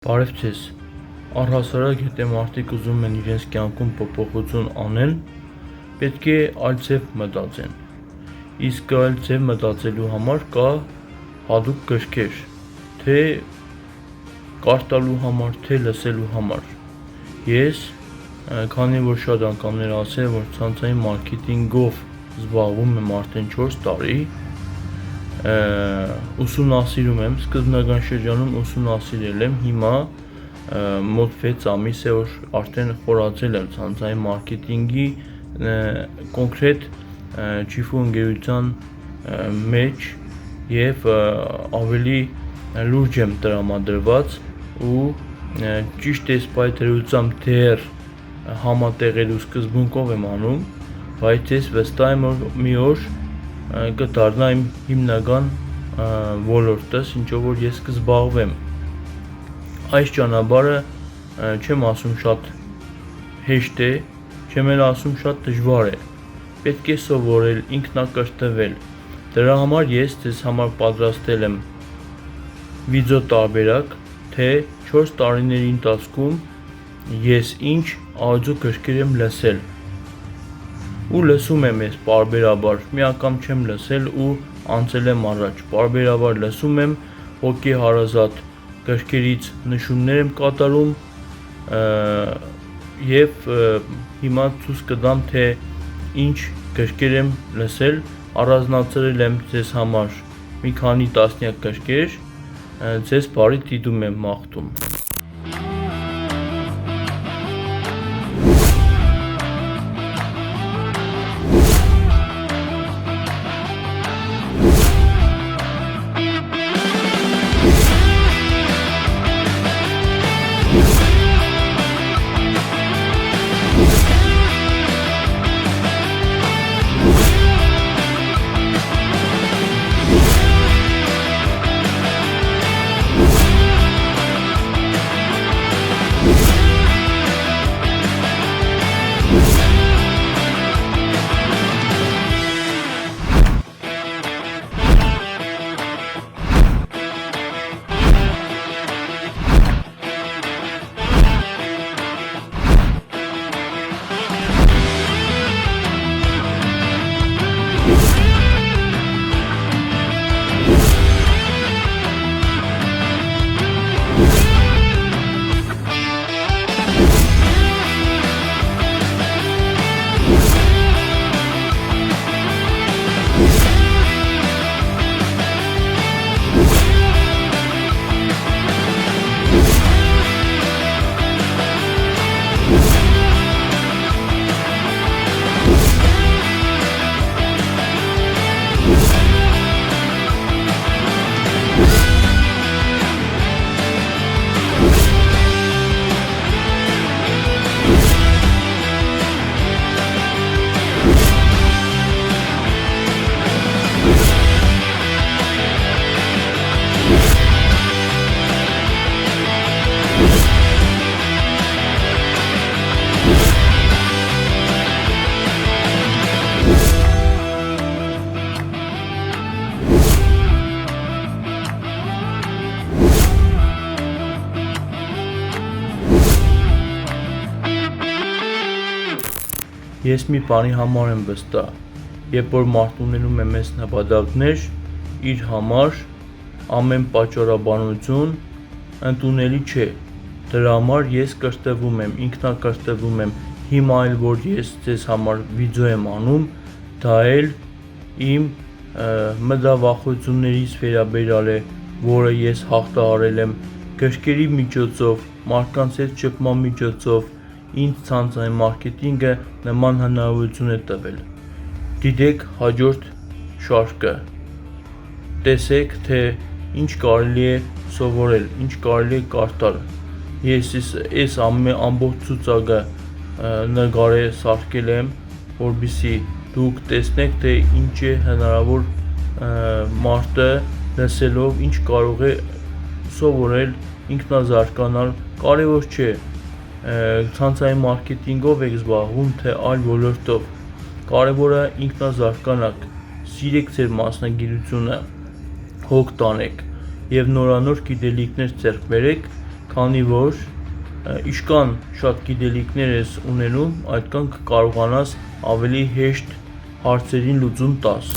Բարև ձեզ, առհասարակ եթե մարդիկ ուզում են իրենց կյանքում փոփոխություն անել, պետք է այլ ձև մտածեն, իսկ այլ ձև մտածելու համար կա հատուկ գրքեր, թե կարդալու համար, թե լսելու համար, ես, քանի որ շատ անգամներ ասել որ ցանցային մարքեթինգով զբաղվում եմ արդեն 4 տարի, ուսումնասիրում եմ, սկզբնական շրջանում ուսումնասիրել եմ, հիմա մոտ 6 ամիս է որ արդեն խորացել եմ ցանցային մարքեթինգի կոնկրետ ջիֆու ընկերության մեջ և ավելի լուրջ եմ տրամադրված ու ճիշտ է սպայթրությամբ դեռ համատեղելու սկզբունքով եմ անում, բայց ես վստահ եմ որ մի օր կդառնա իմ հիմնական ոլորտս, ինչով որ ես կզբաղվեմ։ Այս ճանապարհը չեմ ասում շատ հեշտ է, չեմ էլ ասում շատ դժվար է։ Պետք է սովորել, ինքնակրթվել։ Դրա համար ես ձեզ համար պատրաստել եմ վիդեո տարբերակ, թե 4 տարիների ընթացքում ես ինչ աուդիո գրքեր եմ լսել։ Ու լսում եմ ես պարբերաբար, մի անգամ չեմ լսել ու անցել եմ առաջ, պարբերաբար լսում եմ, հոգեհարազատ գրքերից նշումներ եմ կատարում և հիմա ցույց կտամ, թե ինչ գրքեր եմ լսել, առանձնացրել եմ ձեզ համար մի քանի տասնյակ գրքեր, ձեզ բարի դիտում եմ մաղթում։ Ես մի բանի համար եմ վստահ, երբ որ մարդ ունենում է մեծ նպատակներ, իր համար ամեն պատճառաբանություն ընդունելի չէ, դրա համար ես կրթվում եմ, ինքնակրթվում եմ, հիմա էլ որ ես ձեզ համար վիդեո եմ անում, դա էլ իմ մտավախություններից վերաբերյալ է, որը ես հաղթահարել եմ գրքերի միջոցով, մարդկանց հետ շփման միջոցով, ինձ ցանցային մարքեթինգը նման հնարավորություն է տվել։ Դիտեք հաջորդ շարքը, տեսեք թե ինչ կարելի է սովորել, ինչ կարելի է կարդալ։ Ես այս ամբողջ ցուցակը նկարել եմ, որպեսզի դուք տեսնեք թե ինչ է հնարավոր մարդը լսելով, ինչ կարող է սովորել, ինքնազարգանալ, կարևոր չէ ցանցային մարքեթինգով եք զբաղվում, թե այլ ոլորտով, կարևորը ինքնազարգանաք, սիրեք ձեր մասնագիտությունը, հոգ տանեք և նորանոր գիտելիքներ ձեռք բերեք, քանի որ ինչքան շատ գիտելիքներ ես ունենում, այդքան կկարողանաս ավելի հեշտ հարցերին լուծում տաս։